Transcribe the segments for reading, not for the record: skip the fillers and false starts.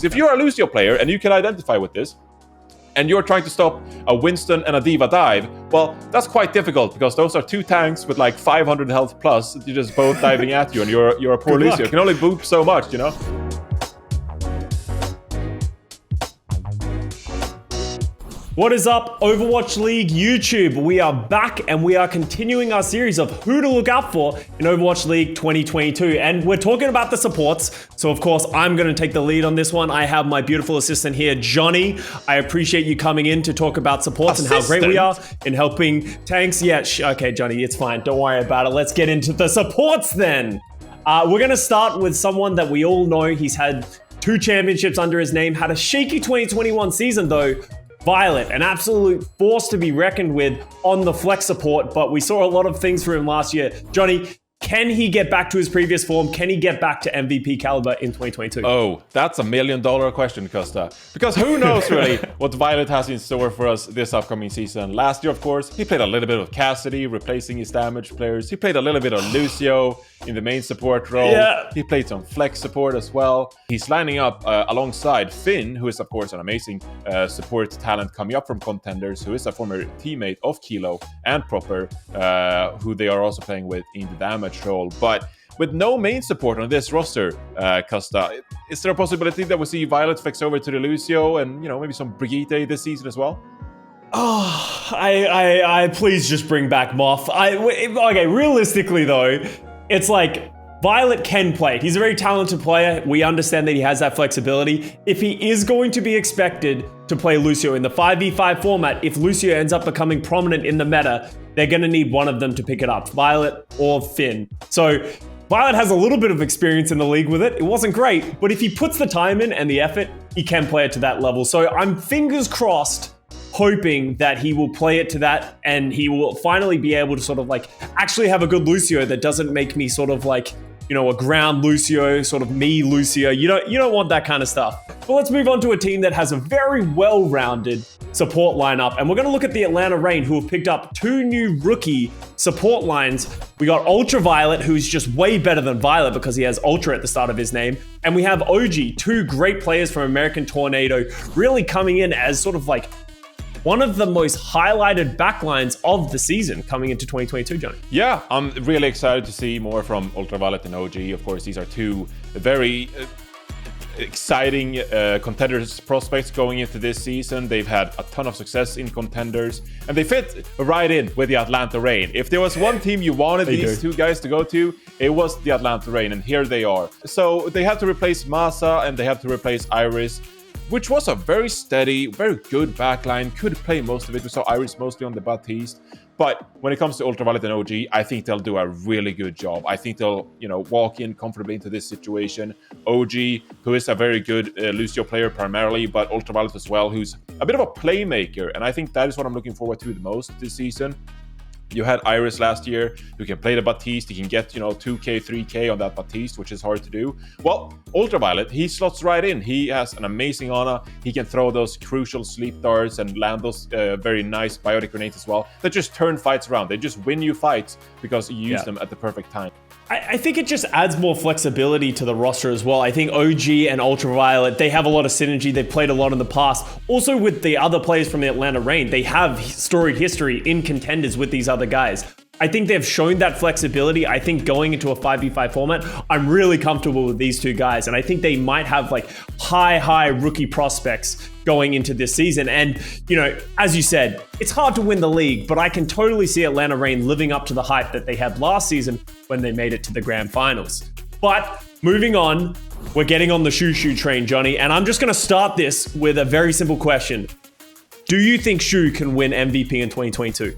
If you're a Lucio player and you can identify with this, and you're trying to stop a Winston and a D.Va dive, well, that's quite difficult because those are two tanks with like 500 health plus. You're just both diving at you, and you're a poor Lucio. You can only boop so much, you know? What is up, Overwatch League YouTube? We are back and we are continuing our series of who to look out for in Overwatch League 2022. And we're talking about the supports. So of course, I'm going to take the lead on this one. I have my beautiful assistant here, Johnny. I appreciate you coming in to talk about supports and how great we are in helping tanks. Yeah, okay, Johnny, it's fine. Don't worry about it. Let's get into the supports then. We're going to start with someone that we all know. He's had 2 championships under his name, had a shaky 2021 season though. Violet, an absolute force to be reckoned with on the flex support, but we saw a lot of things from him last year. Johnny, can he get back to his previous form? Can he get back to MVP caliber in 2022? Oh, that's $1 million question, Custa. Because who knows really what Violet has in store for us this upcoming season. Last year, of course, he played a little bit of Cassidy, replacing his damaged players. He played a little bit of Lucio in the main support role. Yeah. He played some flex support as well. He's lining up alongside Finn, who is, of course, an amazing support talent coming up from Contenders, who is a former teammate of Kilo and Proper, who they are also playing with in the damage role. But with no main support on this roster, Custa, is there a possibility that we see Violet flex over to the Lucio and, you know, maybe some Brigitte this season as well? Oh, I please just bring back Moth. Okay, realistically though, it's like Violet can play it. He's a very talented player. We understand that he has that flexibility. If he is going to be expected to play Lucio in the 5v5 format, if Lucio ends up becoming prominent in the meta, they're going to need one of them to pick it up, Violet or Finn. So Violet has a little bit of experience in the league with it. It wasn't great, but if he puts the time in and the effort, he can play it to that level. So I'm fingers crossed, hoping that he will play it to that and he will finally be able to sort of like actually have a good Lucio that doesn't make me sort of like, you know, a ground Lucio, sort of me Lucio. You don't want that kind of stuff. But let's move on to a team that has a very well-rounded support lineup. And we're going to look at the Atlanta Reign, who have picked up 2 new rookie support lines. We got Ultraviolet, who's just way better than Violet because he has Ultra at the start of his name. And we have OG, 2 great players from American Tornado, really coming in as sort of like one of the most highlighted backlines of the season coming into 2022, Johnny. Yeah, I'm really excited to see more from Ultraviolet and OG. Of course, these are 2 very exciting Contenders prospects going into this season. They've had a ton of success in Contenders, and they fit right in with the Atlanta Reign. If there was one team you wanted these 2 guys to go to, it was the Atlanta Reign, and here they are. So they have to replace Masa, and they have to replace Iris, which was a very steady, very good backline. Could play most of it. We saw Iris mostly on the Baptiste. But when it comes to Ultraviolet and OG, I think they'll do a really good job. I think they'll, you know, walk in comfortably into this situation. OG, who is a very good Lucio player primarily, but Ultraviolet as well, who's a bit of a playmaker. And I think that is what I'm looking forward to the most this season. You had Iris last year, who can play the Baptiste. He can get, you know, 2k, 3k on that Baptiste, which is hard to do. Well, Ultraviolet, he slots right in. He has an amazing Ana. He can throw those crucial sleep darts and land those very nice biotic grenades as well that just turn fights around. They just win you fights because you use them at the perfect time. I think it just adds more flexibility to the roster as well. I think OG and Ultraviolet, they have a lot of synergy. They've played a lot in the past. Also with the other players from the Atlanta Reign, they have storied history in Contenders with these other guys. I think they've shown that flexibility. I think going into a 5v5 format, I'm really comfortable with these 2 guys. And I think they might have like high rookie prospects going into this season. And, you know, as you said, it's hard to win the league, but I can totally see Atlanta Reign living up to the hype that they had last season when they made it to the grand finals. But moving on, we're getting on the Shu train, Johnny. And I'm just going to start this with a very simple question. Do you think Shu can win MVP in 2022?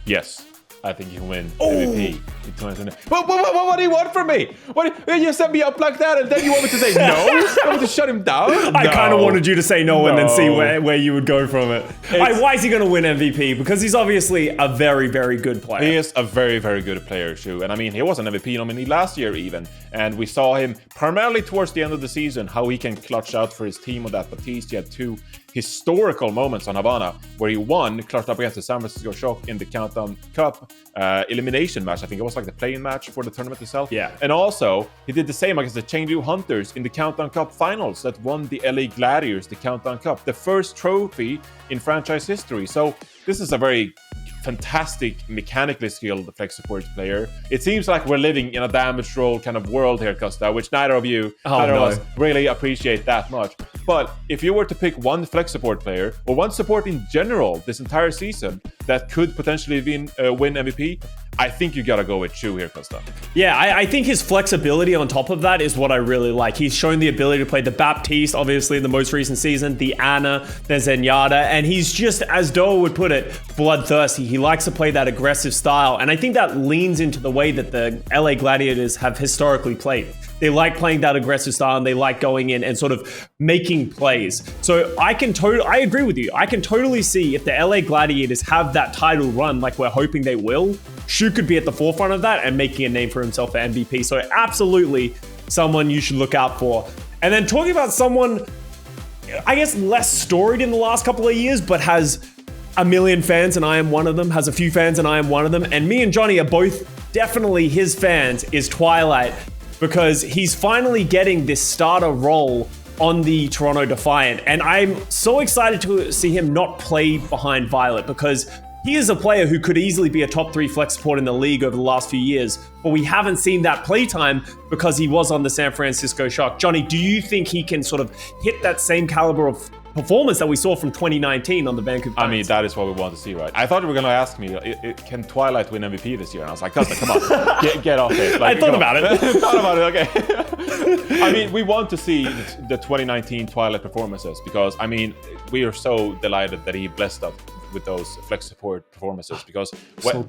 Yes, I think you can win MVP in 2022. What do you want from me? You set me up like that, and then you want me to say no? You want me to shut him down? I kind of wanted you to say no and then see where you would go from it. Why is he going to win MVP? Because he's obviously a very, very good player. He is a very, very good player, Shu. And I mean, he was an MVP nominee last year even. And we saw him primarily towards the end of the season, how he can clutch out for his team on that Baptiste. He had 2 historical moments on Havana where he won, clutched up against the San Francisco Shock in the Countdown Cup, elimination match. I think it was like the playing match for the tournament itself. Yeah. And also, he did the same against the Chengdu Hunters in the Countdown Cup finals that won the LA Gladiators, the Countdown Cup, the first trophy in franchise history. So this is a very fantastic, mechanically skilled flex support player. It seems like we're living in a damage roll kind of world here, Custa, which neither of us really appreciate that much. But if you were to pick one flex support player, or one support in general this entire season that could potentially win MVP, I think you gotta go with Chu here, Custa. Yeah, I think his flexibility on top of that is what I really like. He's shown the ability to play the Baptiste, obviously, in the most recent season, the Ana, the Zenyatta, and he's just, as Doa would put it, bloodthirsty. He likes to play that aggressive style, and I think that leans into the way that the LA Gladiators have historically played. They like playing that aggressive style, and they like going in and sort of making plays. So I agree with you. I can totally see if the LA Gladiators have that title run like we're hoping they will, Shu could be at the forefront of that and making a name for himself for MVP. So absolutely someone you should look out for. And then talking about someone, I guess, less storied in the last couple of years, but has a million fans and I am one of them, has a few fans and I am one of them. And me and Johnny are both definitely his fans, is Twilight, because he's finally getting this starter role on the Toronto Defiant. And I'm so excited to see him not play behind Violet, because he is a player who could easily be a top 3 flex support in the league over the last few years, but we haven't seen that playtime because he was on the San Francisco Shock. Johnny, do you think he can sort of hit that same caliber of performance that we saw from 2019 on the Vancouver Giants? I mean, that is what we want to see, right? I thought you were going to ask me, can Twilight win MVP this year? And I was like, Custa, come on, get off it. Like, I thought about it. Thought about it, okay. I mean, we want to see the 2019 Twilight performances because, I mean, we are so delighted that he blessed us with those flex support performances, because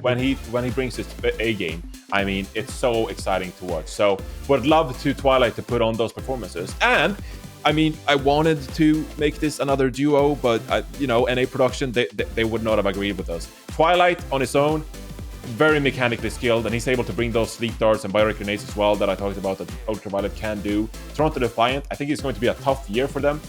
when he brings his A game, I mean, it's so exciting to watch. So would love to Twilight to put on those performances. And I mean, I wanted to make this another duo, but NA production, they would not have agreed with us. Twilight on his own, very mechanically skilled, and he's able to bring those sleep darts and bio grenades as well that I talked about that Ultraviolet can do. Toronto Defiant, I think it's going to be a tough year for them.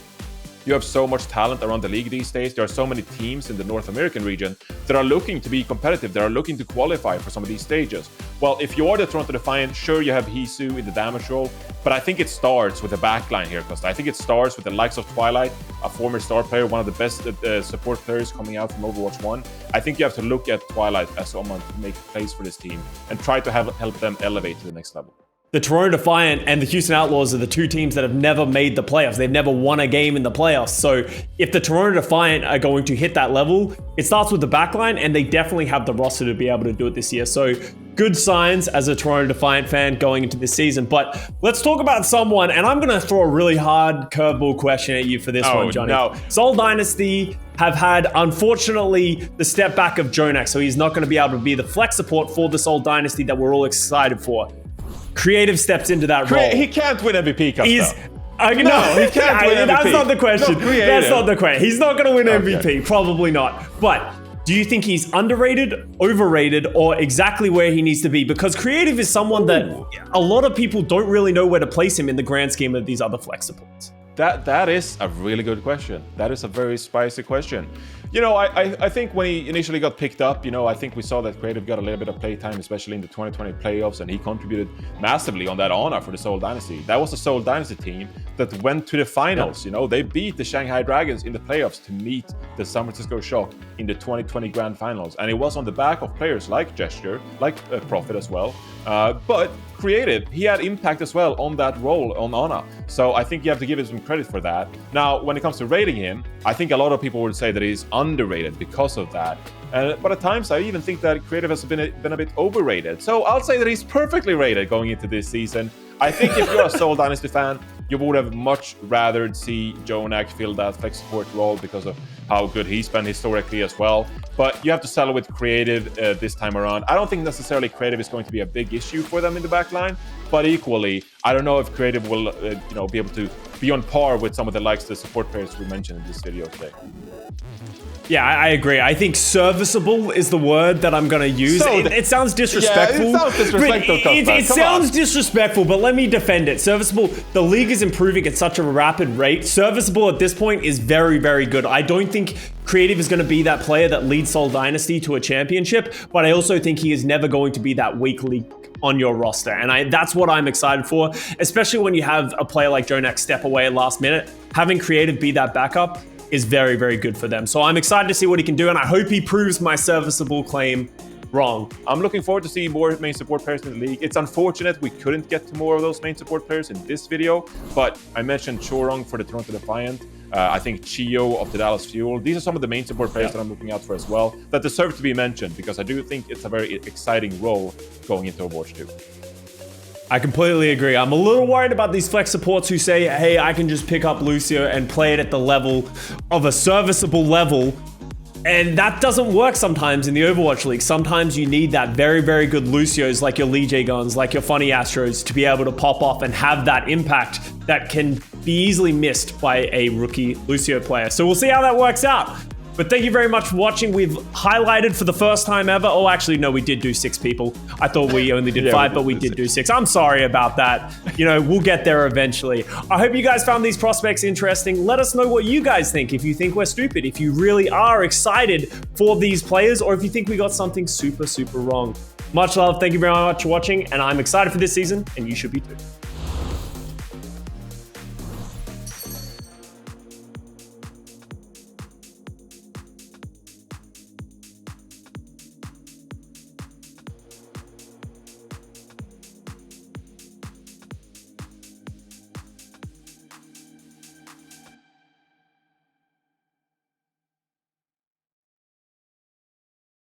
You have so much talent around the league these days. There are so many teams in the North American region that are looking to be competitive. They are looking to qualify for some of these stages. Well, if you are the Toronto Defiant, sure, you have Hisu in the damage role, but I think it starts with the backline here, because I think it starts with the likes of Twilight, a former star player, one of the best support players coming out from Overwatch 1. I think you have to look at Twilight as someone to make plays for this team and try to help them elevate to the next level. The Toronto Defiant and the Houston Outlaws are the two teams that have never made the playoffs. They've never won a game in the playoffs. So if the Toronto Defiant are going to hit that level, it starts with the backline, and they definitely have the roster to be able to do it this year. So good signs as a Toronto Defiant fan going into this season. But let's talk about someone, and I'm going to throw a really hard curveball question at you for this one, Johnny. No. Seoul Dynasty have had, unfortunately, the step back of Jonak, so he's not going to be able to be the flex support for the Seoul Dynasty that we're all excited for. Creative steps into that role. He can't win MVP, Custa. No, he can't win MVP. That's not the question. That's not the question. He's not going to win MVP. Probably not. But do you think he's underrated, overrated, or exactly where he needs to be? Because creative is someone that a lot of people don't really know where to place him in the grand scheme of these other flex supports. That is a really good question. That is a very spicy question. I think when he initially got picked up, I think we saw that Creative got a little bit of playtime, especially in the 2020 playoffs, and he contributed massively on that honor for the Seoul Dynasty. That was the Seoul Dynasty team that went to the finals. They beat the Shanghai Dragons in the playoffs to meet the San Francisco Shock in the 2020 Grand Finals. And it was on the back of players like Gesture, like Prophet as well. But Creative, he had impact as well on that role on Ana. So I think you have to give him some credit for that. Now, when it comes to rating him, I think a lot of people would say that he's underrated because of that. But at times, I even think that Creative has been a bit overrated. So I'll say that he's perfectly rated going into this season. I think if you're a Seoul Dynasty fan, you would have much rather see Jonak fill that flex support role because of how good he's been historically as well. But you have to settle with Creative this time around. I don't think necessarily Creative is going to be a big issue for them in the back line, but equally, I don't know if Creative will be able to be on par with some of the likes of the support players we mentioned in this video today. Yeah, I agree. I think serviceable is the word that I'm going to use. It sounds disrespectful. Yeah, it sounds disrespectful. It sounds disrespectful, but let me defend it. Serviceable, the league is improving at such a rapid rate. Serviceable at this point is very, very good. I don't think Creative is going to be that player that leads Seoul Dynasty to a championship, but I also think he is never going to be that weak link on your roster. And that's what I'm excited for, especially when you have a player like Jonak step away at last minute. Having Creative be that backup is very, very good for them. So I'm excited to see what he can do, and I hope he proves my serviceable claim wrong. I'm looking forward to seeing more main support players in the league. It's unfortunate we couldn't get to more of those main support players in this video, but I mentioned Chorong for the Toronto Defiant. I think Chio of the Dallas Fuel. These are some of the main support players that I'm looking out for as well that deserve to be mentioned, because I do think it's a very exciting role going into Overwatch 2. I completely agree. I'm a little worried about these flex supports who say, hey, I can just pick up Lucio and play it at the level of a serviceable level. And that doesn't work sometimes in the Overwatch League. Sometimes you need that very, very good Lucios like your Lee J Guns, like your Funny Astros to be able to pop off and have that impact that can be easily missed by a rookie Lucio player. So we'll see how that works out. But thank you very much for watching. We've highlighted for the first time ever. Oh, actually, no, we did do 6 people. I thought we only did 5, but we did do 6. I'm sorry about that. You know, we'll get there eventually. I hope you guys found these prospects interesting. Let us know what you guys think. If you think we're stupid, if you really are excited for these players, or if you think we got something super, super wrong. Much love. Thank you very much for watching. And I'm excited for this season, and you should be too.